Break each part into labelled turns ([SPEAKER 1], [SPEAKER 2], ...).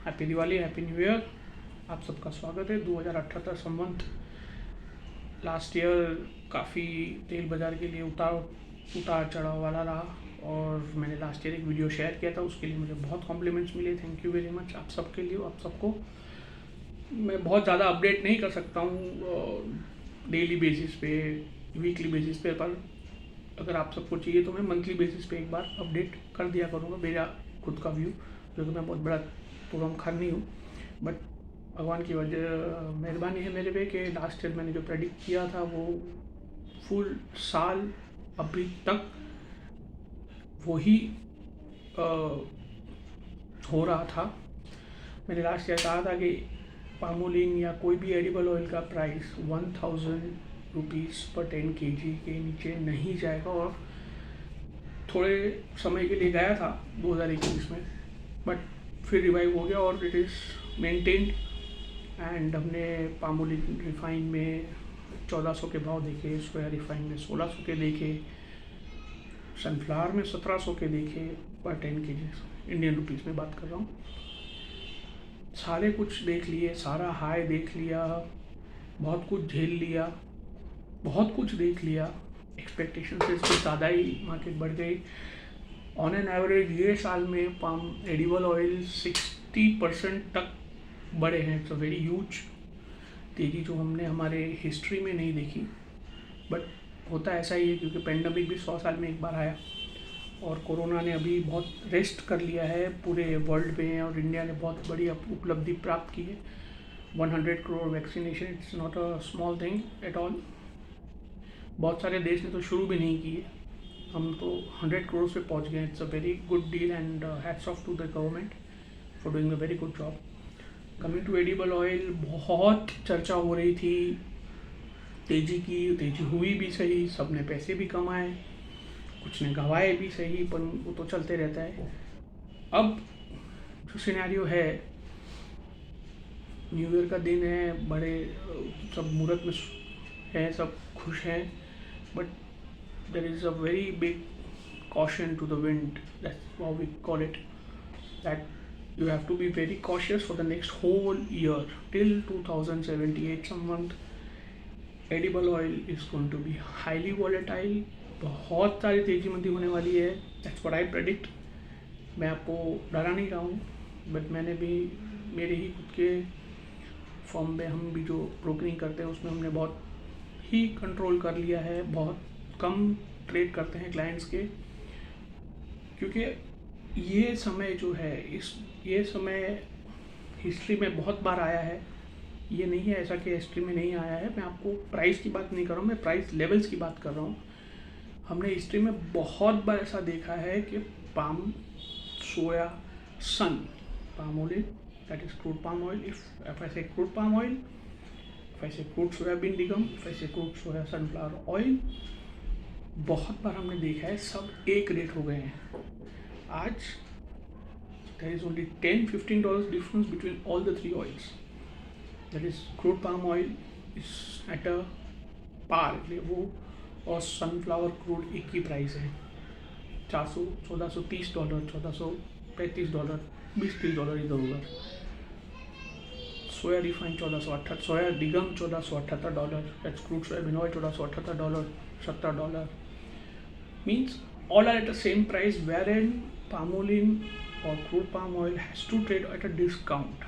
[SPEAKER 1] Happy Diwali, happy new year. आप सबका स्वागत है। 2078 संवत लास्ट ईयर काफ़ी तेल बाज़ार के लिए उतार चढ़ाव वाला रहा और मैंने लास्ट ईयर एक वीडियो शेयर किया था, उसके लिए मुझे बहुत कॉम्प्लीमेंट्स मिले। थैंक यू वेरी मच आप सबके लिए। आप सबको मैं बहुत ज़्यादा अपडेट नहीं कर सकता हूँ डेली बेसिस पे, वीकली बेसिस पे, पर अगर आप सबको चाहिए तो मैं मंथली बेसिस पे एक बार अपडेट कर दिया करूँगा मेरा खुद का व्यू, जो कि मैं बहुत बड़ा तुरम खान नहीं हूँ, बट भगवान की वजह मेहरबानी है मेरे पे कि लास्ट ईयर मैंने जो प्रेडिक्ट किया था वो फुल साल अभी तक वही हो रहा था। मैंने लास्ट ईयर कहा था कि पामोलिन या कोई भी एडिबल ऑयल का प्राइस 1000 रुपीज़ पर 10 kg के नीचे नहीं जाएगा, और थोड़े समय के लिए गया था 2021 में, बट फिर रिवाइव हो गया और इट इज़ मेंटेन्ड। एंड हमने पामोलिन रिफाइन में 1400 के भाव देखे, सोया रिफाइन में 1600 के देखे, सनफ्लावर में 1700 के देखे पर 10 kg, इंडियन रुपीज़ में बात कर रहा हूँ। सारे कुछ देख लिए, सारा हाई देख लिया, बहुत कुछ झेल लिया, बहुत कुछ देख लिया। एक्सपेक्टेशन से इससे ज़्यादा ही मार्केट बढ़ गई। ऑन एन एवरेज ये साल में पाम एडिबल ऑयल 60% तक बढ़े हैं। इट्स अ वेरी ह्यूज तेज़ी जो हमने हमारे हिस्ट्री में नहीं देखी, बट होता ऐसा ही है क्योंकि पेंडेमिक भी 100 साल में एक बार आया और कोरोना ने अभी बहुत रेस्ट कर लिया है पूरे वर्ल्ड में, और इंडिया ने बहुत बड़ी उपलब्धि प्राप्त की है। 100 crore vaccination, it's not a small thing at all. बहुत सारे देश ने तो शुरू भी नहीं किए, हम तो 100 करोड़ पे पहुंच गए। It's a very good deal and hats off to the government for doing a very good job. Coming to edible oil, बहुत चर्चा हो रही थी तेज़ी की, तेज़ी हुई भी सही, सब ने पैसे भी कमाए, कुछ ने गंवाए भी सही, पर वो तो चलते रहता है। अब जो सिनेरियो है, न्यू ईयर का दिन है, बड़े सब मुहूर्त में हैं, सब खुश हैं, but there is a very big caution to the wind, that's how we call it, that you have to be very cautious for the next whole year till 2078 some month. Edible oil is going to be highly volatile, बहुत सारी तेज़ी मंदी होने वाली है। That's what I predict. मैं आपको डरा नहीं रहा हूँ, बट मैंने भी मेरे ही खुद के फॉर्म में, हम भी जो ब्रोकरिंग करते हैं उसमें हमने बहुत ही कंट्रोल कर लिया है, बहुत कम ट्रेड करते हैं क्लाइंट्स के, क्योंकि ये समय जो है, ये समय हिस्ट्री में बहुत बार आया है। ये नहीं है ऐसा कि हिस्ट्री में नहीं आया है। मैं आपको प्राइस की बात नहीं कर रहा हूँ, मैं प्राइस लेवल्स की बात कर रहा हूँ। हमने हिस्ट्री में बहुत बार ऐसा देखा है कि palm, soya, sun, palm oil, that is crude palm oil, if I say crude palm oil, if I say crude soybean degum, if I say crude soya sunflower oil, बहुत बार हमने देखा है सब एक रेट हो गए हैं। आज there is only $10-15 difference between all the three oils. That is crude palm oil is at a par, वो और सनफ्लावर क्रूड एक ही प्राइस है। $1430, $1435, $20-30 इधर उधर। Soya refine 1478, soya degum $1478, that's crude soybean oil $1478, $70 means all are at the same price, wherein palmolin और crude palm oil has to trade at a discount.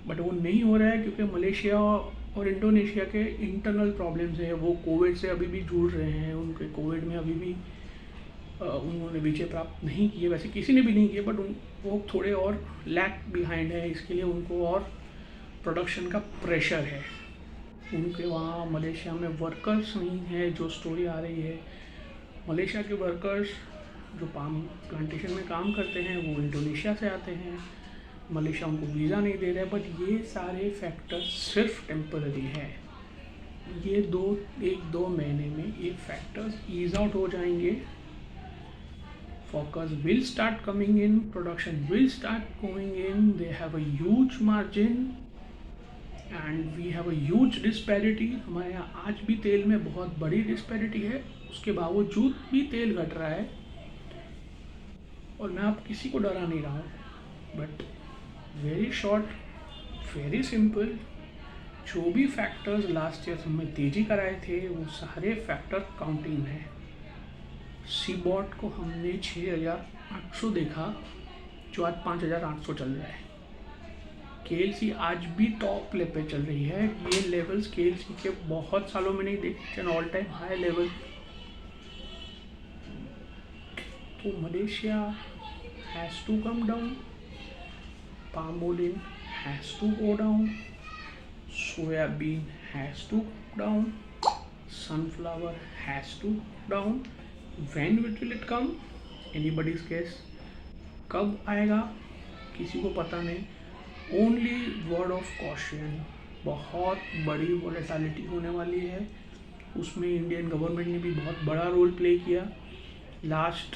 [SPEAKER 1] But वो नहीं हो रहा है क्योंकि मलेशिया और इंडोनेशिया के इंटरनल प्रॉब्लम्स हैं। वो कोविड से अभी भी जूझ रहे हैं, उनके कोविड में अभी भी उन्होंने विजय प्राप्त नहीं किए, वैसे किसी ने भी नहीं किए, बट वो थोड़े और लैक बिहाइंड है, इसके लिए उनको और प्रोडक्शन का प्रेशर है। उनके वहाँ मलेशिया में वर्कर्स नहीं है। जो स्टोरी आ रही है, मलेशिया के वर्कर्स जो पाम प्लांटेशन में काम करते हैं वो इंडोनेशिया से आते हैं, मलेशिया उनको वीज़ा नहीं दे रहा है। बट ये सारे फैक्टर्स सिर्फ टेम्पररी है। ये एक दो महीने में ये फैक्टर्स ईज आउट हो जाएंगे। Focus will start coming in, production will start going in, they have a huge margin and we have a huge disparity। हमारे यहाँ आज भी तेल में बहुत बड़ी डिस्पैरिटी है, उसके बावजूद भी तेल घट रहा है। और मैं आप किसी को डरा नहीं रहा हूँ, but very short, very simple. जो भी फैक्टर्स लास्ट ईयर हमें तेजी कराए थे वो सारे फैक्टर काउंटिंग है। सीबॉट को हमने 6,800 देखा, जो आज 5,800 चल रहा है। केएलसी आज भी टॉप ले पे चल रही है। ये लेवल्स केएलसी के बहुत सालों में नहीं देखे, ऑल टाइम हाई लेवल। तो Malaysia has to come down, palmolein has to go down, soyabean has to down, sunflower has to down. When will it come? Anybody's guess. कब आएगा किसी को पता नहीं। ओनली वर्ड ऑफ कॉशन, बहुत बड़ी volatility होने वाली है। उसमें इंडियन गवर्नमेंट ने भी बहुत बड़ा रोल प्ले किया। लास्ट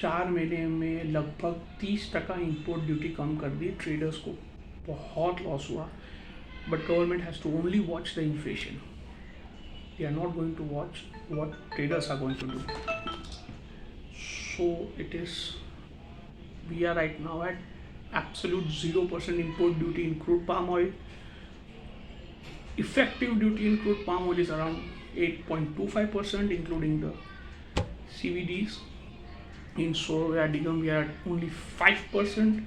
[SPEAKER 1] 4 महीने में लगभग 30% इंपोर्ट ड्यूटी कम कर दी। ट्रेडर्स को बहुत लॉस हुआ, but government has to only watch the inflation. They are not going to watch what traders are going to do. So we are right now at absolute 0% import duty in crude palm oil. Effective duty in crude palm oil is around 8.25%, including the CVDs. In soya digum we are at only 5%,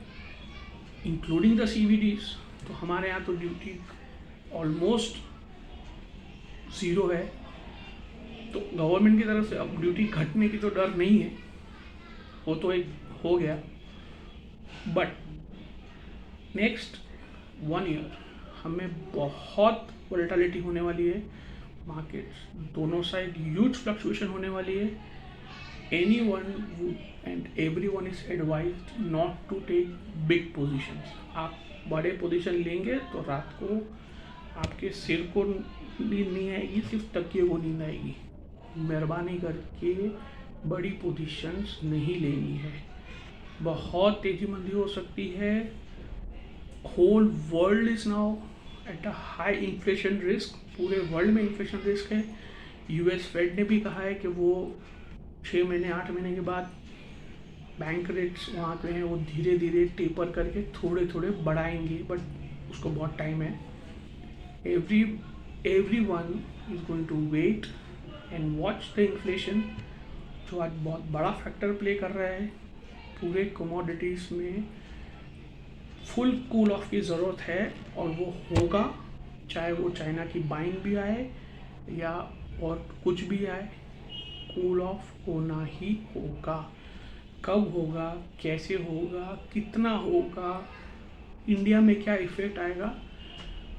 [SPEAKER 1] including the CVDs. तो हमारे यहाँ तो duty almost 0 है। तो government की तरफ से अब ड्यूटी घटने की तो डर नहीं है, वो तो एक हो गया। बट नेक्स्ट 1 ईयर हमें बहुत वोलेटिलिटी होने वाली है। मार्केट्स दोनों साइड ह्यूज फ्लक्चुएशन होने वाली है। Anyone and everyone is advised not to take big positions. आप बड़े पोजीशन लेंगे तो रात को आपके सिर को नींद नहीं आएगी, सिर्फ तकिए को नींद आएगी। मेहरबानी करके बड़ी पोजीशंस नहीं लेनी है। बहुत तेजी मंदी हो सकती है। Whole world is now at a high inflation risk. पूरे वर्ल्ड में इन्फ्लेशन रिस्क है। यूएस फेड ने भी कहा है कि वो 6 महीने 8 महीने के बाद बैंक रेट्स वहाँ पे हैं वो धीरे धीरे टेपर करके थोड़े थोड़े बढ़ाएंगे, बट उसको बहुत टाइम है। everyone is going to wait and watch the inflation, जो आज बहुत बड़ा फैक्टर प्ले कर रहा है। पूरे कमोडिटीज़ में फुल कूल ऑफ की ज़रूरत है और वो होगा, चाहे वो चाइना की बाइंग भी आए या और कुछ भी आए, कूल ऑफ होना ही होगा। कब होगा, कैसे होगा, कितना होगा, इंडिया में क्या इफ़ेक्ट आएगा,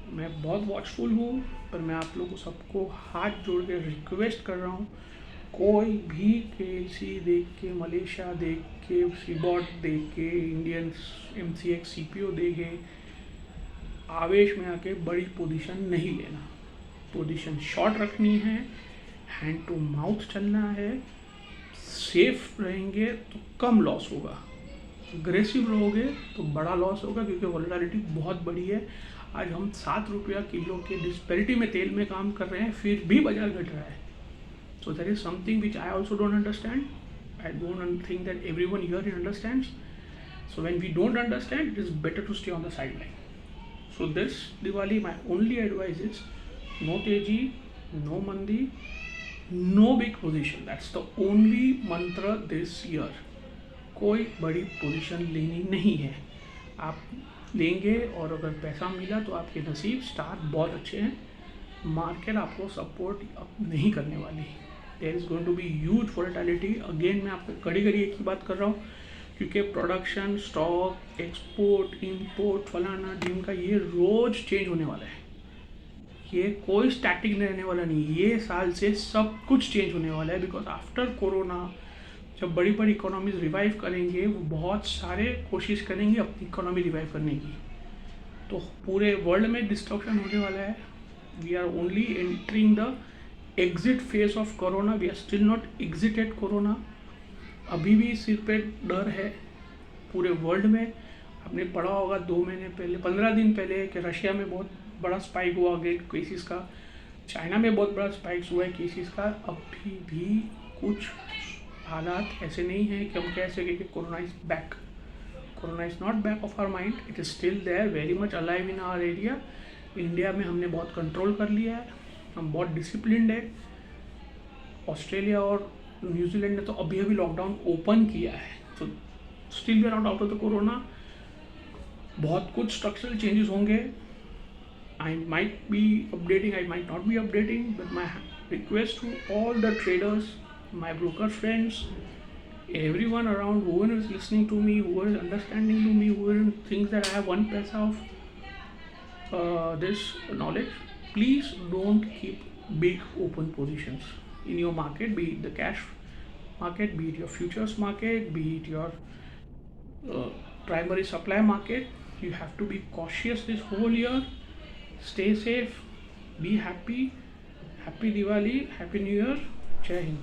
[SPEAKER 1] मैं बहुत वॉचफुल हूँ। पर मैं आप लोगों सबको हाथ जोड़ के रिक्वेस्ट कर रहा हूँ, कोई भी केएलसी देख के, मलेशिया देख के, सीबॉट देख के, इंडियन एमसीएक्स सीपीओ देख के आवेश में आके बड़ी पोजीशन नहीं लेना। पोजीशन शॉर्ट रखनी है, हैंड टू माउथ चलना है। सेफ रहेंगे तो कम लॉस होगा, अग्रेसिव रहोगे तो बड़ा लॉस होगा, क्योंकि वोलेटिलिटी बहुत बड़ी है। आज हम 7 रुपया किलो के डिस्पेरिटी में तेल में काम कर रहे हैं, फिर भी बाजार घट रहा है। So that is something which I also don't understand. I don't think that everyone here understands. So when we don't understand, it is better to stay on the sideline. So this Diwali my only advice is no तेजी, no मंदी, no big position. That's the only mantra this year. कोई बड़ी position लेनी नहीं है। आप लेंगे और अगर पैसा मिला तो आपके नसीब, स्टार बहुत अच्छे हैं। मार्केट आपको सपोर्ट अब नहीं करने वाली। There is going to be huge volatility. Again मैं आपको कड़ी एक ही बात कर रहा हूँ, क्योंकि प्रोडक्शन, स्टॉक, एक्सपोर्ट, इंपोर्ट, फलाना ढीम का ये रोज़ चेंज होने वाला है। ये कोई स्टैटिक रहने वाला नहीं। ये साल से सब कुछ चेंज होने वाला है, बिकॉज आफ्टर कोरोना जब बड़ी बड़ी इकोनॉमीज रिवाइव करेंगे, वो बहुत सारे कोशिश करेंगे अपनी इकोनॉमी रिवाइव करने की। तो पूरे वर्ल्ड में डिस्ट्रक्शन होने वाला है। We are only entering the exit phase of corona. We are still not exited corona. अभी भी सिर पे डर है पूरे वर्ल्ड में। आपने पढ़ा होगा 2 महीने पहले, 15 दिन पहले, कि रशिया में बहुत बड़ा स्पाइक हुआ गया केसेस का, चाइना में बहुत बड़ा स्पाइक्स हुआ है केसेस का। अभी भी कुछ हालात ऐसे नहीं हैं कि हम कह सकें कि corona is back. Corona is not back of our mind, it is still there, very much alive in our area. India में हमने बहुत कंट्रोल कर लिया है, हम बहुत डिसिप्लिन्ड है। ऑस्ट्रेलिया और न्यूजीलैंड ने तो अभी अभी लॉकडाउन ओपन किया है, तो still we are not out of the corona. बहुत कुछ स्ट्रक्चरल चेंजेस होंगे। I might be updating, I might not be updating, but my request to all the traders, my broker friends, everyone around, whoever is listening to me, whoever is understanding to me, whoever thinks that I have 1 paisa of this knowledge, please don't keep big open positions in your market, be it the cash market, be it your futures market, be it your primary supply market. You have to be cautious this whole year. Stay safe, be happy, happy Diwali, happy New Year, Jai Hind.